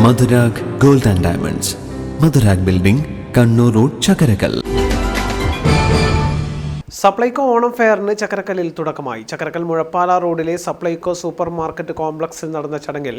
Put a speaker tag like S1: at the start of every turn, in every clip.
S1: Madhurag Gold and Diamonds, Madhurag Building, Kannur Road, Chakarakal.
S2: Supplyco Onam ഫെയറിന് ചക്കരക്കല്ലിൽ തുടക്കമായി. ചക്കരക്കൽ മുഴപ്പാല റോഡിലെ Supplyco super market കോംപ്ലക്സിൽ നടന്ന ചടങ്ങിൽ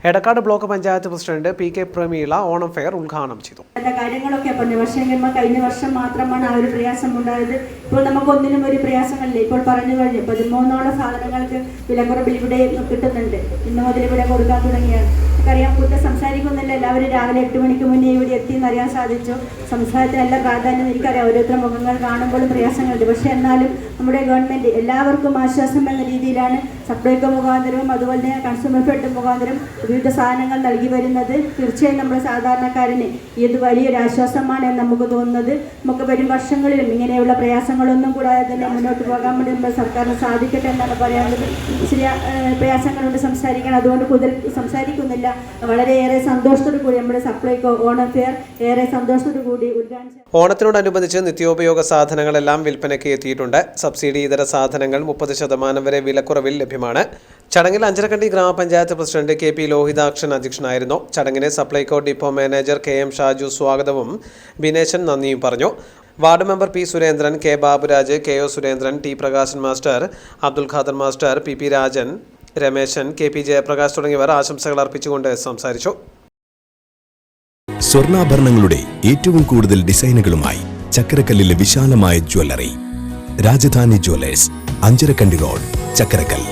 S2: Edakkad block panchayat president PK. Prameela Onam fair ഉദ്ഘാടനം ചെയ്തു.
S3: കാര്യങ്ങളൊക്കെ പറഞ്ഞു. കഴിഞ്ഞ വർഷം മാത്രമാണ് ആ ഒരു പ്രയാസം ഉണ്ടായത്. ഇപ്പോൾ നമുക്കൊന്നിനും ഒരു പ്രയാസങ്ങളില്ല. ഇപ്പോൾ പറഞ്ഞു കഴിഞ്ഞു 13ഓളം സാധനങ്ങൾക്ക് വിലക്കുറവിൽ ഇവിടെ കിട്ടുന്നുണ്ട്. ഇന്ന് മുതൽ ഇവിടെ കൊടുക്കാൻ തുടങ്ങിയാണ്. നമുക്കറിയാം, കൂടുതൽ സംസാരിക്കുന്നില്ല. എല്ലാവരും രാവിലെ 8 മണിക്ക് മുന്നേ ഇവിടെ എത്തിയെന്ന് അറിയാൻ സാധിച്ചു. സംസാരത്തിന് നല്ല പ്രാധാന്യം എനിക്കറിയാം. ഓരോരുത്തർ മുഖങ്ങൾ കാണുമ്പോഴും പ്രയാസങ്ങളുണ്ട്. പക്ഷേ എന്നാലും നമ്മുടെ ഗവൺമെൻറ് എല്ലാവർക്കും ആശ്വാസം എന്ന രീതിയിലാണ് സപ്ലൈകോ മുഖാന്തരവും അതുപോലെ തന്നെ കൺസ്യൂമർ ഫെഡ് മുഖാന്തരം വിവിധ സാധനങ്ങൾ നൽകി വരുന്നത്. തീർച്ചയായും നമ്മുടെ സാധാരണക്കാരന് ഇത് വലിയൊരു ആശ്വാസമാണ് എന്ന് നമുക്ക് തോന്നുന്നത്. നമുക്ക് വരും വർഷങ്ങളിലും ഇങ്ങനെയുള്ള പ്രയാസങ്ങളൊന്നും കൂടാതെ തന്നെ മുന്നോട്ട് പോകാൻ വേണ്ടി നമ്മുടെ സർക്കാരിന് സാധിക്കട്ടെ എന്നാണ് പറയാനുള്ളത്. ചെറിയ പ്രയാസങ്ങളുണ്ട് സംസാരിക്കണം, അതുകൊണ്ട് കൂടുതൽ സംസാരിക്കുന്നില്ല. വളരെയേറെ സന്തോഷത്തോടു കൂടി നമ്മുടെ സപ്ലൈകോ ഓണം ഫെയർ ഏറെ സന്തോഷത്തോടു കൂടി ഉദ്ഘാടനം.
S2: ഓണത്തിനോടനുബന്ധിച്ച് നിത്യോപയോഗ സാധനങ്ങളെല്ലാം വിൽപ്പനയ്ക്ക് എത്തിയിട്ടുണ്ട്. സബ്സിഡി ഇതര സാധനങ്ങൾ 30% വരെ വിലക്കുറവിൽ ലഭ്യമാണ്. ചടങ്ങിൽ അഞ്ചരക്കണ്ടി ഗ്രാമപഞ്ചായത്ത് പ്രസിഡന്റ് കെ.പി. ലോഹിതാക്ഷൻ അധ്യക്ഷനായിരുന്നു. ചടങ്ങിന് സപ്ലൈകോ ഡിപ്പോ മാനേജർ കെ.എം. ഷാജു സ്വാഗതവും ബിനേശൻ നന്ദിയും പറഞ്ഞു. Ward member P. Surendran, K. Baburaj, KO. Surendran, T. Prakashan master, Abdul Khader master, P. Rajan, Rameshan, KP. Jayaprakash തുടങ്ങിയവർ ആശംസകൾ അർപ്പിച്ചുകൊണ്ട് സംസാരിച്ചു.
S4: സ്വർണ്ണാഭരണങ്ങളുടെ ഏറ്റവും കൂടുതൽ ഡിസൈനുകളുമായി ചക്കരക്കല്ലിലെ വിശാലമായ jewellery Rajadhani jewellers, Anjarakandy road, Chakkarakkal.